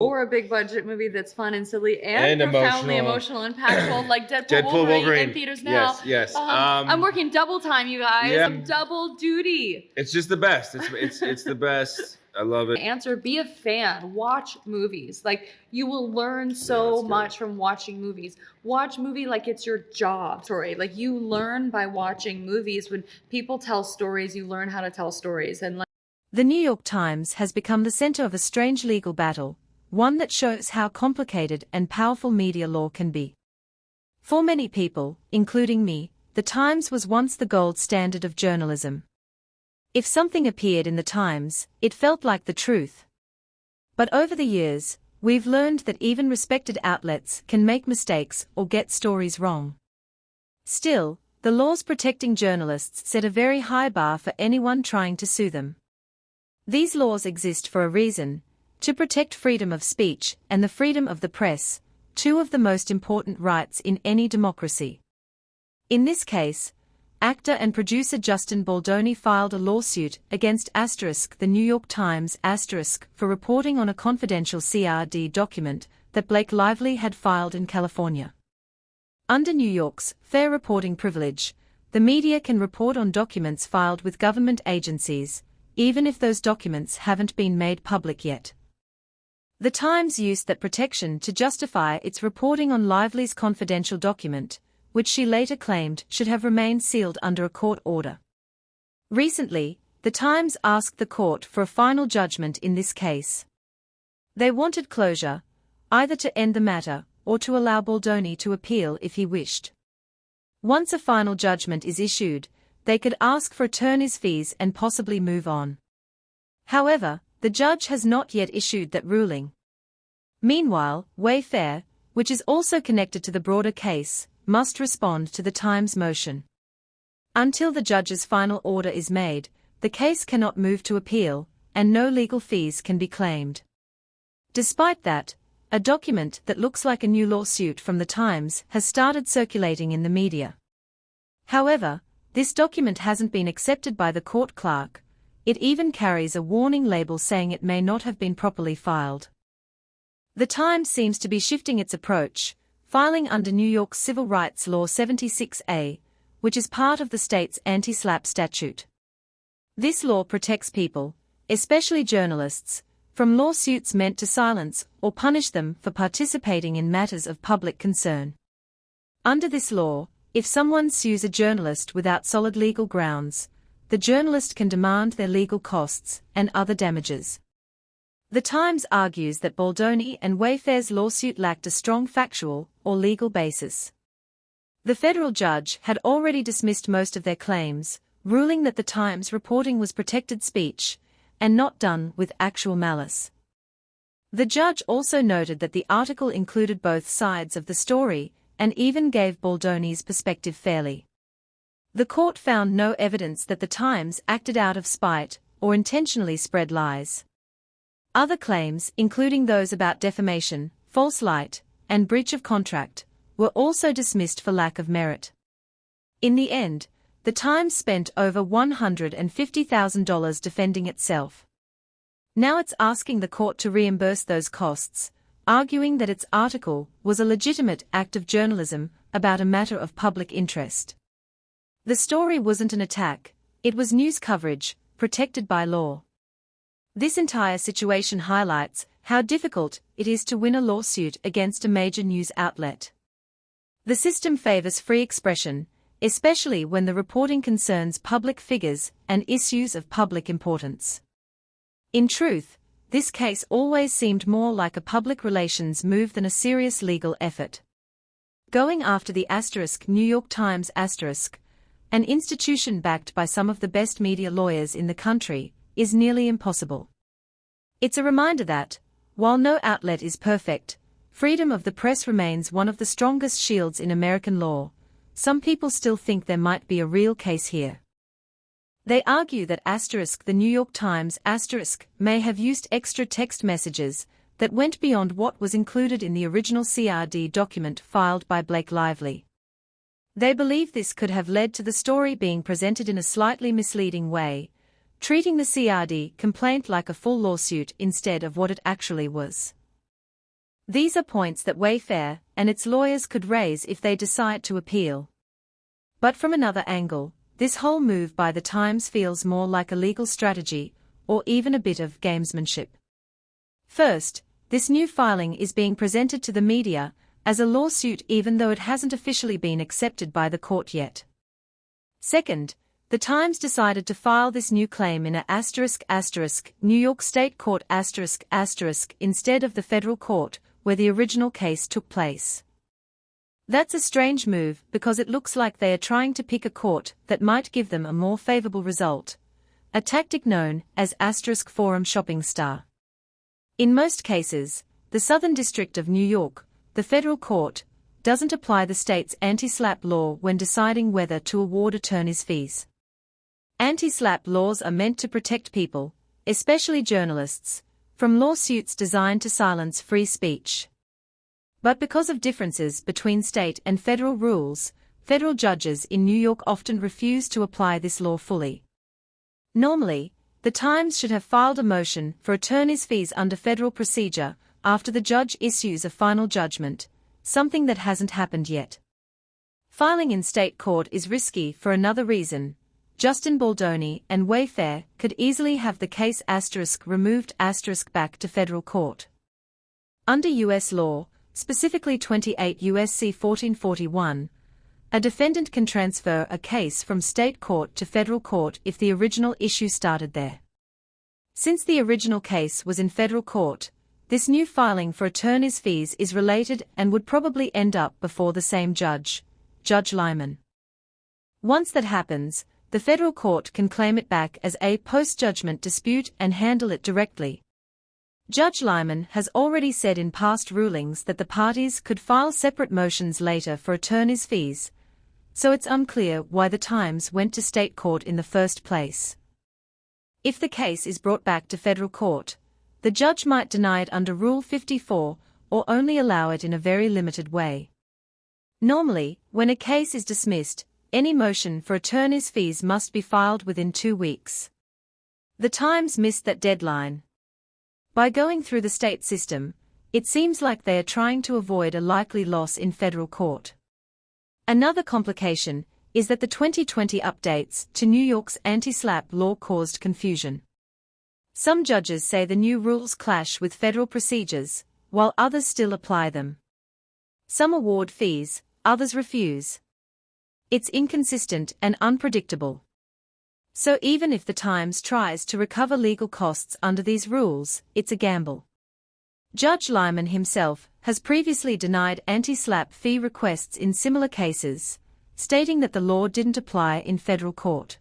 Or a big budget movie that's fun and silly and And profoundly emotional and impactful, like Deadpool Wolverine in theaters now. Yes. I'm working double time, you guys. Yeah. I'm double duty. It's just the best. It's the best. I love it. Answer, be a fan. Watch movies. Like, you will learn so much from watching movies. Watch movie like it's your job. Story. Like, you learn by watching movies. When people tell stories, you learn how to tell stories. And like, The New York Times has become the center of a strange legal battle, one that shows how complicated and powerful media law can be. For many people, including me, the Times was once the gold standard of journalism. If something appeared in the Times, it felt like the truth. But over the years, we've learned that even respected outlets can make mistakes or get stories wrong. Still, the laws protecting journalists set a very high bar for anyone trying to sue them. These laws exist for a reason: to protect freedom of speech and the freedom of the press, two of the most important rights in any democracy. In this case, actor and producer Justin Baldoni filed a lawsuit against *The New York Times* for reporting on a confidential CRD document that Blake Lively had filed in California. Under New York's fair reporting privilege, the media can report on documents filed with government agencies, even if those documents haven't been made public yet. The Times used that protection to justify its reporting on Lively's confidential document, which she later claimed should have remained sealed under a court order. Recently, the Times asked the court for a final judgment in this case. They wanted closure, either to end the matter or to allow Baldoni to appeal if he wished. Once a final judgment is issued, they could ask for attorney's fees and possibly move on. However, the judge has not yet issued that ruling. Meanwhile, Wayfair, which is also connected to the broader case, must respond to the Times motion. Until the judge's final order is made, the case cannot move to appeal, and no legal fees can be claimed. Despite that, a document that looks like a new lawsuit from the Times has started circulating in the media. However, this document hasn't been accepted by the court clerk. It even carries a warning label saying it may not have been properly filed. The Times seems to be shifting its approach, filing under New York's Civil Rights Law 76A, which is part of the state's Anti-SLAPP statute. This law protects people, especially journalists, from lawsuits meant to silence or punish them for participating in matters of public concern. Under this law, if someone sues a journalist without solid legal grounds, the journalist can demand their legal costs and other damages. The Times argues that Baldoni and Wayfair's lawsuit lacked a strong factual or legal basis. The federal judge had already dismissed most of their claims, ruling that the Times reporting was protected speech and not done with actual malice. The judge also noted that the article included both sides of the story and even gave Baldoni's perspective fairly. The court found no evidence that the Times acted out of spite or intentionally spread lies. Other claims, including those about defamation, false light, and breach of contract, were also dismissed for lack of merit. In the end, the Times spent over $150,000 defending itself. Now it's asking the court to reimburse those costs, arguing that its article was a legitimate act of journalism about a matter of public interest. The story wasn't an attack, it was news coverage, protected by law. This entire situation highlights how difficult it is to win a lawsuit against a major news outlet. The system favors free expression, especially when the reporting concerns public figures and issues of public importance. In truth, this case always seemed more like a public relations move than a serious legal effort. Going after the New York Times an institution backed by some of the best media lawyers in the country, is nearly impossible. It's a reminder that, while no outlet is perfect, freedom of the press remains one of the strongest shields in American law. Some people still think there might be a real case here. They argue that the New York Times may have used extra text messages that went beyond what was included in the original CRD document filed by Blake Lively. They believe this could have led to the story being presented in a slightly misleading way, treating the CRD complaint like a full lawsuit instead of what it actually was. These are points that Wayfair and its lawyers could raise if they decide to appeal. But from another angle, this whole move by the Times feels more like a legal strategy, or even a bit of gamesmanship. First, this new filing is being presented to the media as a lawsuit even though it hasn't officially been accepted by the court yet. Second, the Times decided to file this new claim in a *** New York State Court *** instead of the federal court, where the original case took place. That's a strange move because it looks like they are trying to pick a court that might give them a more favorable result, a tactic known as * forum shopping star. In most cases, the Southern District of New York, the federal court, doesn't apply the state's anti-SLAPP law when deciding whether to award attorneys' fees. Anti-SLAPP laws are meant to protect people, especially journalists, from lawsuits designed to silence free speech. But because of differences between state and federal rules, federal judges in New York often refuse to apply this law fully. Normally, the Times should have filed a motion for attorneys' fees under federal procedure after the judge issues a final judgment, something that hasn't happened yet. Filing in state court is risky for another reason. Justin Baldoni and Wayfair could easily have the case * removed * back to federal court. Under U.S. law, specifically 28 U.S.C. 1441, a defendant can transfer a case from state court to federal court if the original issue started there. Since the original case was in federal court, this new filing for attorneys' fees is related and would probably end up before the same judge, Judge Lyman. Once that happens, the federal court can claim it back as a post-judgment dispute and handle it directly. Judge Lyman has already said in past rulings that the parties could file separate motions later for attorneys' fees, so it's unclear why the Times went to state court in the first place. If the case is brought back to federal court, the judge might deny it under Rule 54 or only allow it in a very limited way. Normally, when a case is dismissed, any motion for attorneys' fees must be filed within 2 weeks. The Times missed that deadline. By going through the state system, it seems like they are trying to avoid a likely loss in federal court. Another complication is that the 2020 updates to New York's anti-SLAPP law caused confusion. Some judges say the new rules clash with federal procedures, while others still apply them. Some award fees, others refuse. It's inconsistent and unpredictable. So even if the Times tries to recover legal costs under these rules, it's a gamble. Judge Lyman himself has previously denied anti-SLAPP fee requests in similar cases, stating that the law didn't apply in federal court.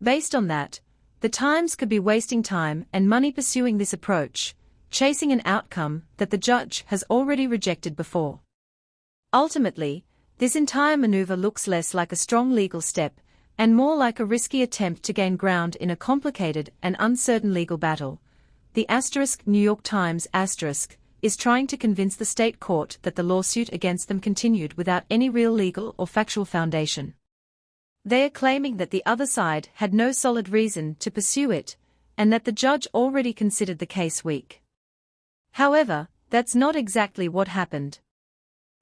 Based on that, the Times could be wasting time and money pursuing this approach, chasing an outcome that the judge has already rejected before. Ultimately, this entire maneuver looks less like a strong legal step and more like a risky attempt to gain ground in a complicated and uncertain legal battle. The New York Times is trying to convince the state court that the lawsuit against them continued without any real legal or factual foundation. They are claiming that the other side had no solid reason to pursue it, and that the judge already considered the case weak. However, that's not exactly what happened.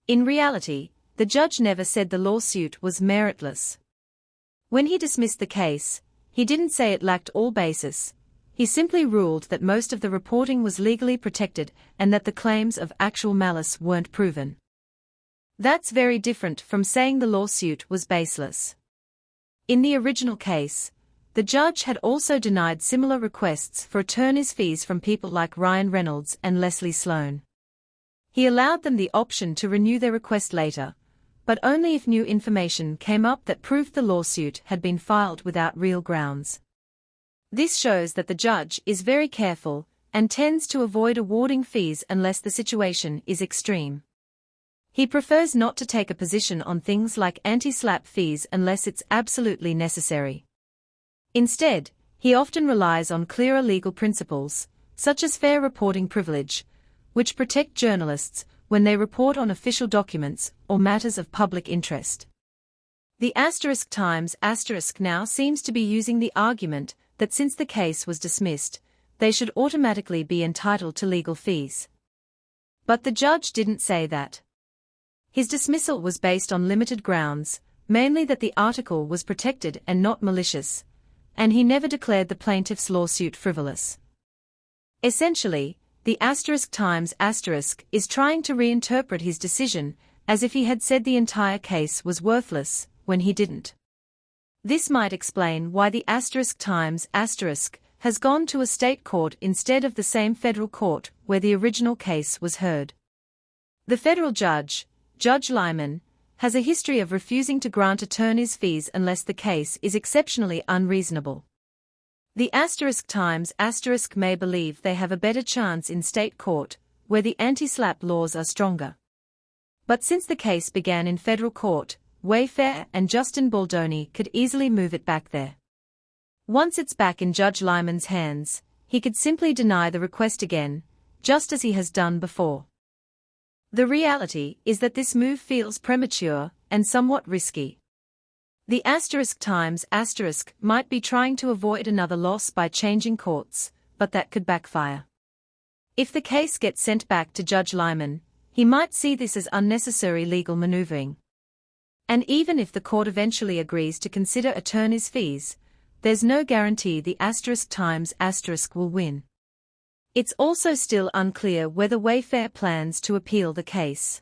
In reality, the judge never said the lawsuit was meritless. When he dismissed the case, he didn't say it lacked all basis. He simply ruled that most of the reporting was legally protected and that the claims of actual malice weren't proven. That's very different from saying the lawsuit was baseless. In the original case, the judge had also denied similar requests for attorneys' fees from people like Ryan Reynolds and Leslie Sloan. He allowed them the option to renew their request later, but only if new information came up that proved the lawsuit had been filed without real grounds. This shows that the judge is very careful and tends to avoid awarding fees unless the situation is extreme. He prefers not to take a position on things like anti-SLAPP fees unless it's absolutely necessary. Instead, he often relies on clearer legal principles, such as fair reporting privilege, which protect journalists when they report on official documents or matters of public interest. The *Times* now seems to be using the argument that since the case was dismissed, they should automatically be entitled to legal fees. But the judge didn't say that. His dismissal was based on limited grounds, mainly that the article was protected and not malicious, and he never declared the plaintiff's lawsuit frivolous. Essentially, the *Times* is trying to reinterpret his decision as if he had said the entire case was worthless, when he didn't. This might explain why the *Times* has gone to a state court instead of the same federal court where the original case was heard. The federal judge, Judge Lyman, has a history of refusing to grant attorneys' fees unless the case is exceptionally unreasonable. The *Times* may believe they have a better chance in state court, where the anti-SLAPP laws are stronger. But since the case began in federal court, Wayfair and Justin Baldoni could easily move it back there. Once it's back in Judge Lyman's hands, he could simply deny the request again, just as he has done before. The reality is that this move feels premature and somewhat risky. The *Times* might be trying to avoid another loss by changing courts, but that could backfire. If the case gets sent back to Judge Lyman, he might see this as unnecessary legal maneuvering. And even if the court eventually agrees to consider attorneys' fees, there's no guarantee the *Times* will win. It's also still unclear whether Wayfair plans to appeal the case.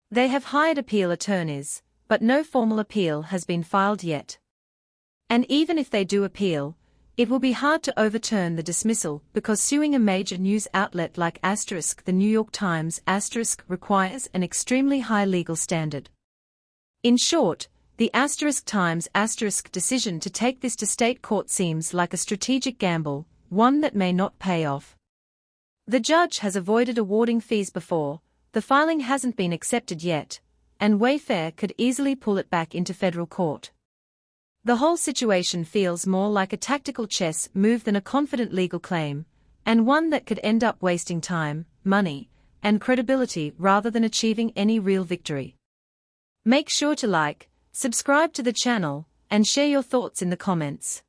They have hired appeal attorneys, but no formal appeal has been filed yet. And even if they do appeal, it will be hard to overturn the dismissal because suing a major news outlet like the New York Times requires an extremely high legal standard. In short, the *Times' decision to take this to state court seems like a strategic gamble, one that may not pay off. The judge has avoided awarding fees before, the filing hasn't been accepted yet, and Wayfair could easily pull it back into federal court. The whole situation feels more like a tactical chess move than a confident legal claim, and one that could end up wasting time, money, and credibility rather than achieving any real victory. Make sure to like, subscribe to the channel, and share your thoughts in the comments.